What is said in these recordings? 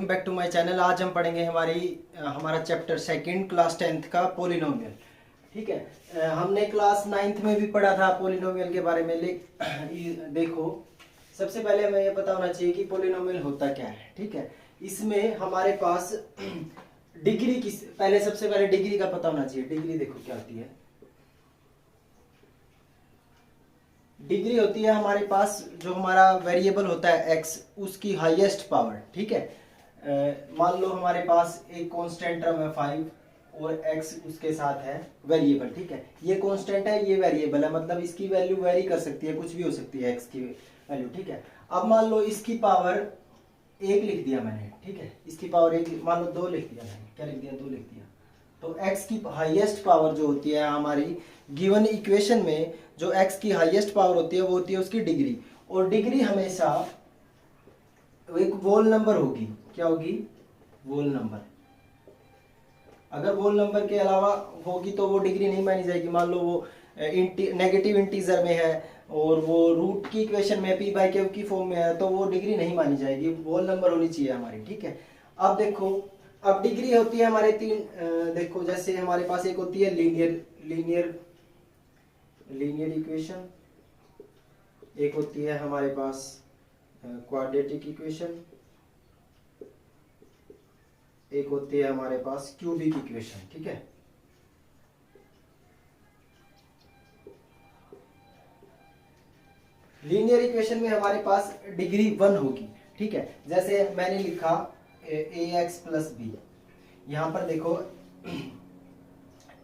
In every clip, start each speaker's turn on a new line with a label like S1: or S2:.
S1: Welcome back to my channel. आज हम पढ़ेंगे हमारा चैप्टर सेकंड क्लास 10th का पोलिनोमियल। ठीक है, हमने क्लास 9th में भी पढ़ा था पोलिनोमियल के बारे में। देखो, सबसे पहले हमें ये पता होना चाहिए कि पोलिनोमियल होता क्या है। ठीक है, इसमें हमारे पास सबसे पहले डिग्री का पता होना चाहिए। डिग्री देखो क्या होती है। डिग्री होती है हमारे पास जो हमारा वेरिएबल होता है x, उसकी हाईएस्ट पावर। ठीक है, मान लो हमारे पास एक कांस्टेंट टर्म है 5 और x उसके साथ है वेरिएबल। ठीक है, ये कांस्टेंट है, ये वेरिएबल है, मतलब इसकी वैल्यू वेरी कर सकती है, कुछ भी हो सकती है x की वैल्यू। ठीक है, अब मान लो इसकी पावर 1 लिख दिया मैंने। ठीक है, इसकी पावर 1, मान लो 2 लिख दिया मैंने। क्या लिख दिया? 2 लिख दिया। तो x की हाईएस्ट पावर जो होती है हमारी गिवन इक्वेशन में, जो x की हाईएस्ट पावर होती है वो होती है उसकी डिग्री। और डिग्री हमेशा एक वोल नंबर होगी। क्या होगी? वोल नंबर। अगर वोल नंबर के अलावा होगी तो वो डिग्री नहीं मानी जाएगी। मान लो वो नेगेटिव इंटीजर में है और वो रूट की इक्वेशन में p/q की फॉर्म में है, तो वो डिग्री नहीं मानी जाएगी। वोल नंबर होनी चाहिए हमारी। ठीक है, अब देखो, अब डिग्री होती है हमारे देखो, जैसे हमारे पास एक होती है लीनियर इक्वेशन, एक होती है हमारे पास क्वाड्रेटिक इक्वेशन, एक होती है हमारे पास क्यूबिक इक्वेशन। ठीक है, लीनियर इक्वेशन में हमारे पास डिग्री 1 होगी। ठीक है, जैसे मैंने लिखा ax प्लस बी। यहां पर देखो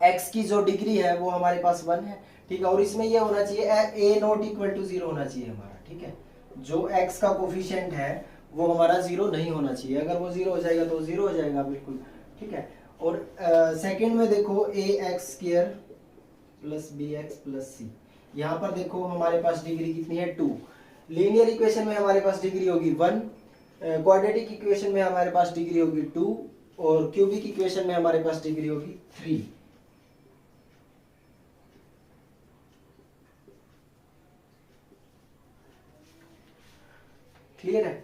S1: x की जो डिग्री है वो हमारे पास 1 है। ठीक है, और इसमें ये होना चाहिए a नॉट इक्वल टू 0 होना चाहिए हमारा। ठीक है, जो x का कोफिशिएंट है वो हमारा 0 नहीं होना चाहिए। अगर वो 0 हो जाएगा तो 0 हो जाएगा बिल्कुल। ठीक है, और सेकंड में देखो ax square plus bx plus c। यहाँ पर देखो हमारे पास डिग्री कितनी है? 2। लीनियर इक्वेशन में हमारे पास डिग्री होगी 1, क्वाड्रेटिक इक्वेशन में हमारे पास डिग्री होगी 2 और क्यूबिक इक्वेशन में हमारे पास डिग्री होगी 3। क्लियर है?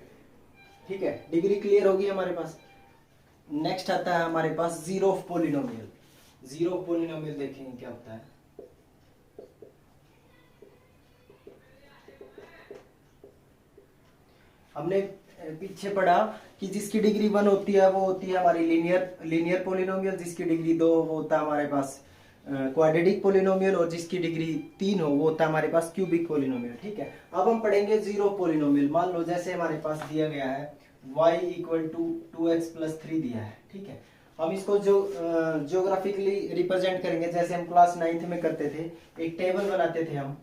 S1: ठीक है, डिग्री क्लियर होगी हमारे पास। नेक्स्ट आता है हमारे पास zero of polynomial. Zero of polynomial देखेंगे क्या होता है। हमने पीछे पढ़ा कि जिसकी डिग्री 1 होती है वो होती है हमारी लीनियर पोलिनोमियल, जिसकी डिग्री 2 होता है हमारे पास क्वाड्रेटिक पोलिनोमियल, और जिसकी डिग्री 3 हो वो होता है हमारे पास क्यूबिक पोलिनोमियल। ठीक है, अब हम पढ़ेंगे जीरो पोलिनोमियल। मान लो जैसे हमारे पास दिया गया है y equal to 2x plus 3 दिया है। ठीक है, हम इसको जो ज्योग्राफिकली रिप्रेजेंट करेंगे, जैसे हम क्लास 9th में करते थे, एक टेबल बनाते थे हम,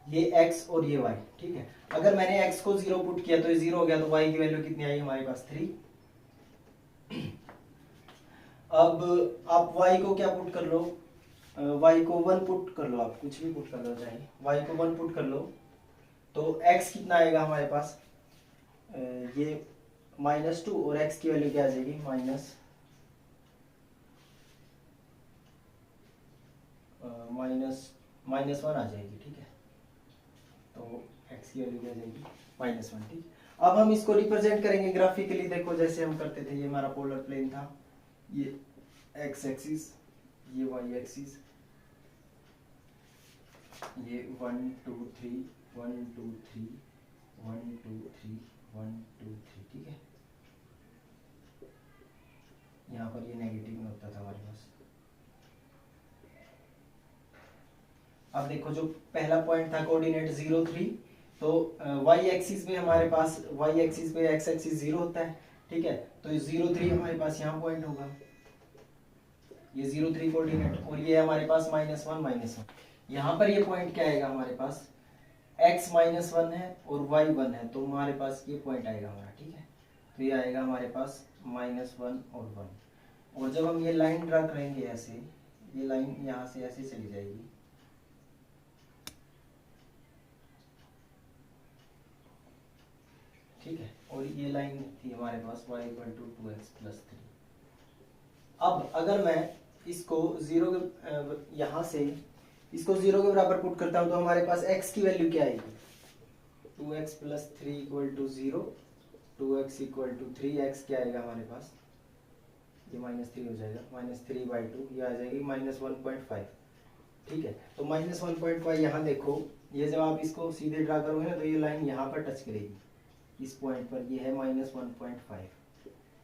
S1: ये x और ये y। ठीक है, अगर मैंने x को 0 पुट किया तो ये 0 हो गया, तो y की वैल्यू कितनी आई हमारे पास? 3। अब आप y को क्या पुट कर लो? y को 1 पुट कर लो, आप कुछ भी पुट कर लो, चाहे y को 1 पुट कर लो तो x कितना आएगा हमारे पास? ये -2 और x की वैल्यू क्या आ जाएगी? -1 आ जाएगी। ठीक है, तो x की वैल्यू क्या आ जाएगी? -1। ठीक, अब हम इसको रिप्रेजेंट करेंगे ग्राफिकली। देखो जैसे हम करते थे, ये हमारा पोलर प्लेन था, ये x एक्सिस, ये y एक्सिस, ये 1 2 3 1 2 3 1 2 3 1 2 3। ठीक है, यहाँ पर ये नेगेटिव में होता था हमारे पास। अब देखो, जो पहला पॉइंट था कोऑर्डिनेट 0 3, तो y एक्सिस पे हमारे पास y एक्सिस पे x एक्सिस 0 होता है। ठीक है, तो ये 0 3 हमारे पास यहाँ पॉइंट होगा, ये 0 3 कोऑर्डिनेट, और ये हमारे पास -1 यहाँ पर ये पॉइंट क्या आएगा हमारे पास? x -1 है और y 1 है, तो हमारे पास ये पॉइंट आएगा हमारा। ठीक है, तो ये आएगा हमारे पास -1 और 1। और जब हम ये लाइन ड्रा करेंगे ऐसे, ये लाइन यहाँ से ऐसे चली जाएगी। ठीक है, और ये लाइन थी हमारे पास y equal to 2x plus 3। अब अगर मैं इसको 0 के यहाँ से इसको 0 के बराबर पुट करता हूँ तो हमारे पास x की वैल्यू क्या आएगी? 2x plus 3 equal to 0, 2x equal to 3x क्या आएगा हमारे पास, ये -3 हो जाएगा, -3/2, ये आ जाएगी -1.5। ठीक है, तो -1.5 यहाँ देखो, ये जब आप इसको सीधे ड्रा करोगे ना तो ये लाइन यहाँ पर टच करेगी इस पॉइंट पर, ये है -1.5।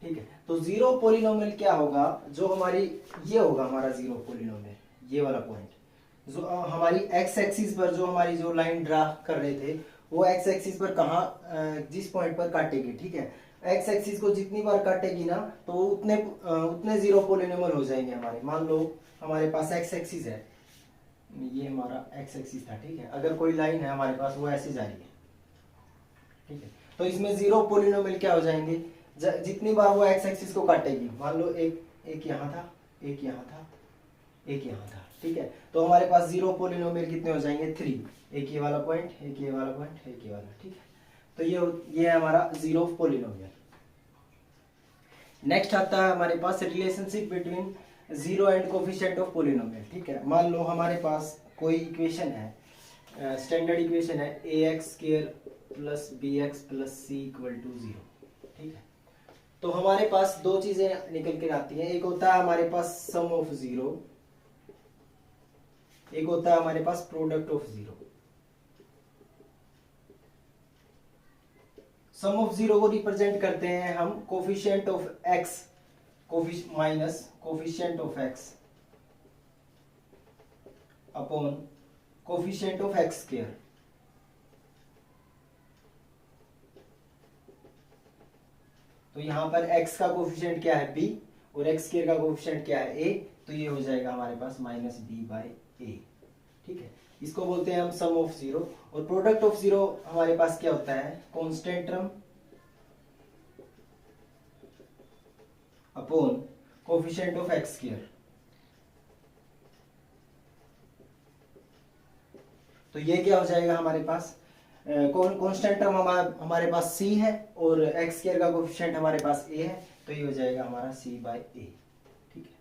S1: ठीक है, तो जीरो पोलिनोमियल क्या होगा, जो हमारी ये होगा हमारा जीरो पोलिनोमियल, ये वाला पॉइंट जो हमारी एक्स एक्सिस पर जो हमारी जो लाइन ड्रा कर रहे थे वो एक्स एक्सिस पर कहाँ जिस पॉइंट पर काटेगी। ठीक है, एक्स एक्सिस को जितनी बार काटेगी ना तो उतने जीरो पोलिनोमियल हो जाएंगे हमारे। मान लो हमारे पास एक्स एक्सिस है, ये हमारा एक्स एक्सिस था। ठीक है, अगर कोई लाइन है हमारे पास वो ऐसे जा रही है। ठीक है, तो इसमें जीरो पोलिनोमियल क्या हो जाएंगे, जितनी बार वो एक्स एक्सिस को काटेगी। मान लो एक यहाँ था, एक यहाँ था, एक यहाँ था। ठीक है, तो हमारे पास जीरो पोलिनोमियल कितने हो जाएंगे, 3। एक ये वाला पॉइंट, एक ये वाला पॉइंट, एक ये वाला। ठीक है, तो ये है हमारा जीरो पोलिनोमियल। नेक्स्ट आता है हमारे पास relationship between zero and coefficient of polynomial. ठीक है, मान लो हमारे पास कोई इक्वेशन है, स्टैंडर्ड इक्वेशन है ax² plus bx plus c equal to 0। ठीक है, तो हमारे पास दो चीजें निकल के आती हैं, एक होता है हमारे पास सम ऑफ जीरो, एक होता है हमारे पास product of zero. Sum of zero को रिप्रेजेंट करते हैं हम coefficient of x minus coefficient of x upon coefficient of x square. तो यहां पर x का कोफिशिएंट क्या है b और x स्क्वायर का कोफिशिएंट क्या है a, तो ये हो जाएगा हमारे पास -b/a। ठीक है, इसको बोलते हैं हम सम ऑफ जीरो। और प्रोडक्ट ऑफ जीरो हमारे पास क्या होता है, constant term upon coefficient of x square. तो ये क्या हो जाएगा हमारे पास, कांस्टेंट टर्म हमारे पास c है और एक्स स्क्वायर का कोफिशिएंट हमारे पास a है, तो ये हो जाएगा हमारा c/a। ठीक है,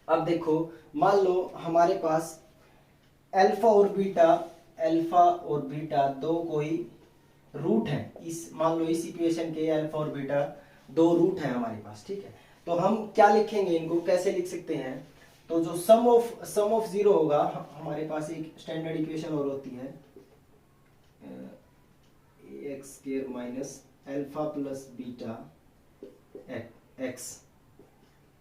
S1: अब देखो मान लो हमारे पास अल्फा और बीटा दो कोई रूट है, मान लो इस इक्वेशन के अल्फा और बीटा दो रूट है हमारे पास। ठीक है, तो हम क्या लिखेंगे, इनको कैसे लिख सकते हैं, तो जो सम ऑफ जीरो होगा, हमारे पास एक स्टैंडर्ड इक्वेशन और होती है ax² minus alpha plus beta x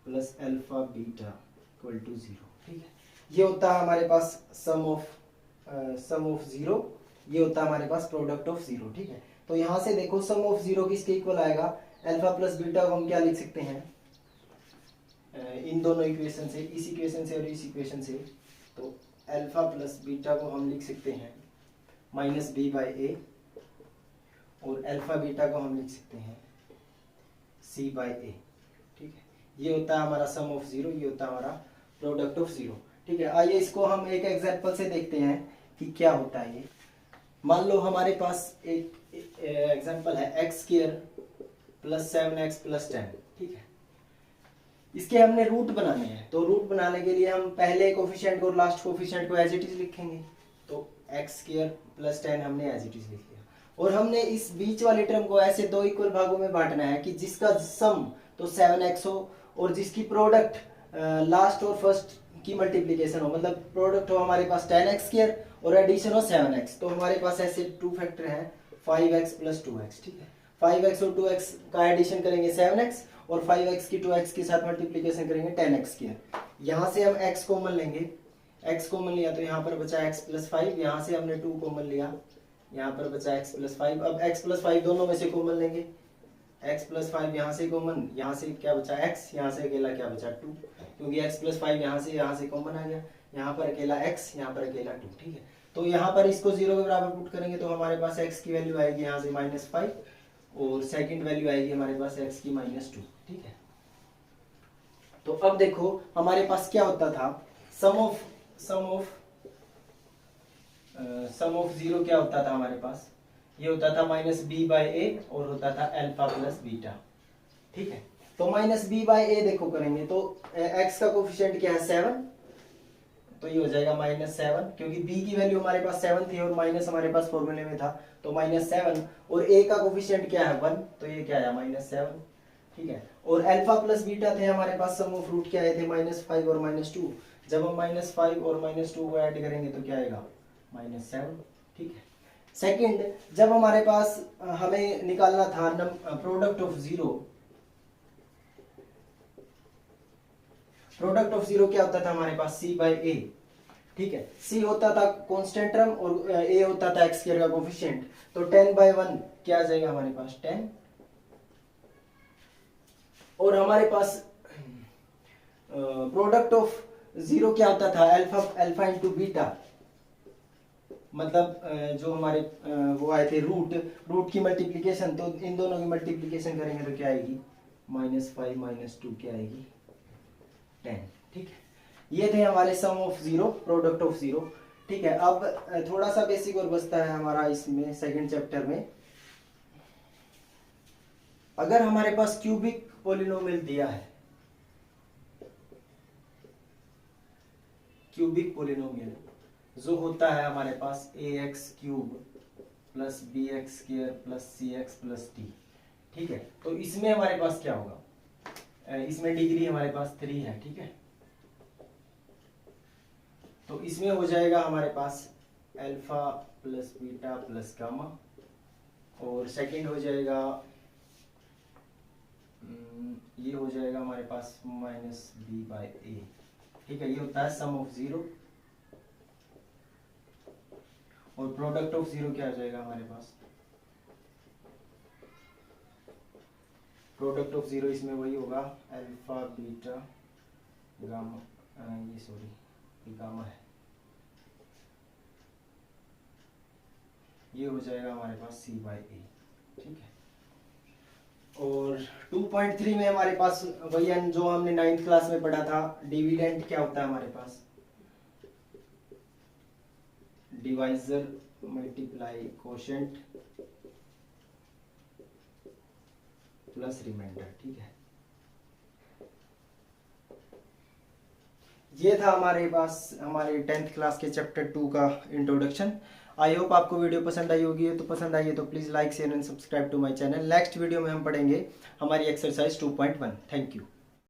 S1: plus alpha beta equal to 0। ठीक है, ये होता है हमारे पास सम ऑफ जीरो, ये होता है हमारे पास प्रोडक्ट ऑफ जीरो। ठीक है, तो यहां से देखो सम ऑफ जीरो किसके इक्वल आएगा, अल्फा प्लस बीटा को हम क्या लिख सकते हैं, इन दोनों इक्वेशन से, इस इक्वेशन से और इस इक्वेशन से, तो अल्फा प्लस बीटा को हम लिख सकते हैं -b/a और अल्फा बीटा को हम लिख सकते हैं c/a। ठीक है, ये होता है हमारा सम ऑफ जीरो, ये होता है हमारा प्रोडक्ट ऑफ जीरो। ठीक है, आइए इसको हम एक एग्जांपल से देखते हैं कि क्या होता है ये। मान लो हमारे पास एक एग्जांपल है x² प्लस 7x प्लस 10। ठीक है, इसके हमने रूट बनाने हैं, तो रूट बनाने के लिए हम पहले कोफिशिएंट को और लास्ट कोफिशिएंट को एज इट इज लिखेंगे। तो x² प्लस 10 हमने एज इट इज लिख लिया, और हमने इस बीच वाले टर्म को ऐसे दो इक्वल भागों में बांटना है कि जिसका सम तो 7x हो और जिसकी प्रोडक्ट लास्ट और फर्स्ट की मल्टीप्लीकेशन हो, मतलब प्रोडक्ट हो हमारे पास 10x² और एडिशन हो 7x। तो हमारे पास ऐसे टू फैक्टर हैं 5x प्लस 2x। ठीक है, 5x और 2x का एडिशन करेंगे 7x और 5x की 2x के साथ मल्टीप्लीकेशन करेंगे 10x²। यहाँ से हम x कॉमन लेंगे, x कॉमन लिया तो यहाँ पर बचा x प्लस 5, यहाँ से हमने 2 कॉमन लिया, यहाँ पर बचा x प्लस 5। अब x प्लस 5 दोनों में से कॉमन लेंगे, x प्लस 5 यहाँ से कॉमन, यहाँ से क्या बचा x, यहाँ से अकेला क्या बचा 2, क्योंकि x प्लस 5 यहाँ से कॉमन आ गया, यहाँ पर अकेला x, यहाँ पर अकेला 2। ठीक है, तो यहाँ पर इसको 0 के बराबर पुट करेंगे तो हमारे पास x की वैल्यू आएगी यहाँ से -5 और सेकंड वैल्यू आएगी हमारे पास x की -2। ठीक है, तो अब देखो हमारे पास क्या होता था, सम ऑफ जीरो क्या होता था हमारे पास, ये होता था -b/a और होता था अल्फा प्लस बीटा। ठीक है, तो -b/a देखो करेंगे तो x का कोफिशिएंट क्या है 7, तो ये हो जाएगा -7, क्योंकि b की वैल्यू हमारे पास 7 थी और माइनस हमारे पास फॉर्मूले में था, तो -7, और a का कोफिशिएंट क्या है 1, तो ये क्या आया -7, ठीक है। और अल्फा प्लस बीटा थे हमारे पास, सम ऑफ रूट क्या आए थे -5 और -2, जब हम -5 और -2 को ऐड करेंगे तो क्या आएगा -7, ठीक है। सेकंड, जब हमारे पास हमें निकालना था प्रोडक्ट ऑफ जीरो क्या होता था हमारे पास c/a, ठीक है। c होता था कांस्टेंट टर्म और a होता था x स्क्वायर का कोफिशिएंट, तो 10/1 क्या आ जाएगा हमारे पास 10, और हमारे पास प्रोडक्ट ऑफ जीरो क्या होता था अल्फा इंटू बीटा, मतलब जो हमारे वो आए थे रूट की मल्टीप्लिकेशन, तो इन दोनों की मल्टीप्लिकेशन करेंगे तो क्या आएगी -5 -2 क्या आएगी 10, ठीक है। ये थे हमारे sum of zero, product of zero, ठीक है। अब थोड़ा सा बेसिक और बचता है हमारा इसमें सेकंड चैप्टर में। अगर हमारे पास क्यूबिक पॉलिनोमियल दिया है, क्यूबिक पॉलिनोमियल जो होता है हमारे पास ax³ plus bx² plus cx plus d, ठीक है, तो इसमें हमारे पास क्या होगा, इसमें डिग्री हमारे पास 3 है, ठीक है। तो इसमें हो जाएगा हमारे पास alpha plus beta plus gamma, और सेकंड हो जाएगा ये हो जाएगा हमारे पास -b/a, ठीक है। ये होता है सम ऑफ जीरो, और प्रोडक्ट ऑफ जीरो क्या हो जाएगा हमारे पास, प्रोडक्ट ऑफ जीरो इसमें वही होगा अल्फा बीटा गामा, ये सॉरी गामा है, ये हो जाएगा हमारे पास c/a, ठीक है। और 2.3 में हमारे पास वही जो हमने 9th क्लास में पढ़ा था, डिविडेंड क्या होता है हमारे पास, divisor multiply quotient plus remainder, ठीक है। ये था हमारे पास हमारे 10th क्लास के चैप्टर 2 का इंट्रोडक्शन। आई होप आपको वीडियो पसंद आई होगी, तो पसंद आई है तो please like share and subscribe to my channel. Next video में हम पढ़ेंगे हमारी एक्सरसाइज 2.1। Thank you.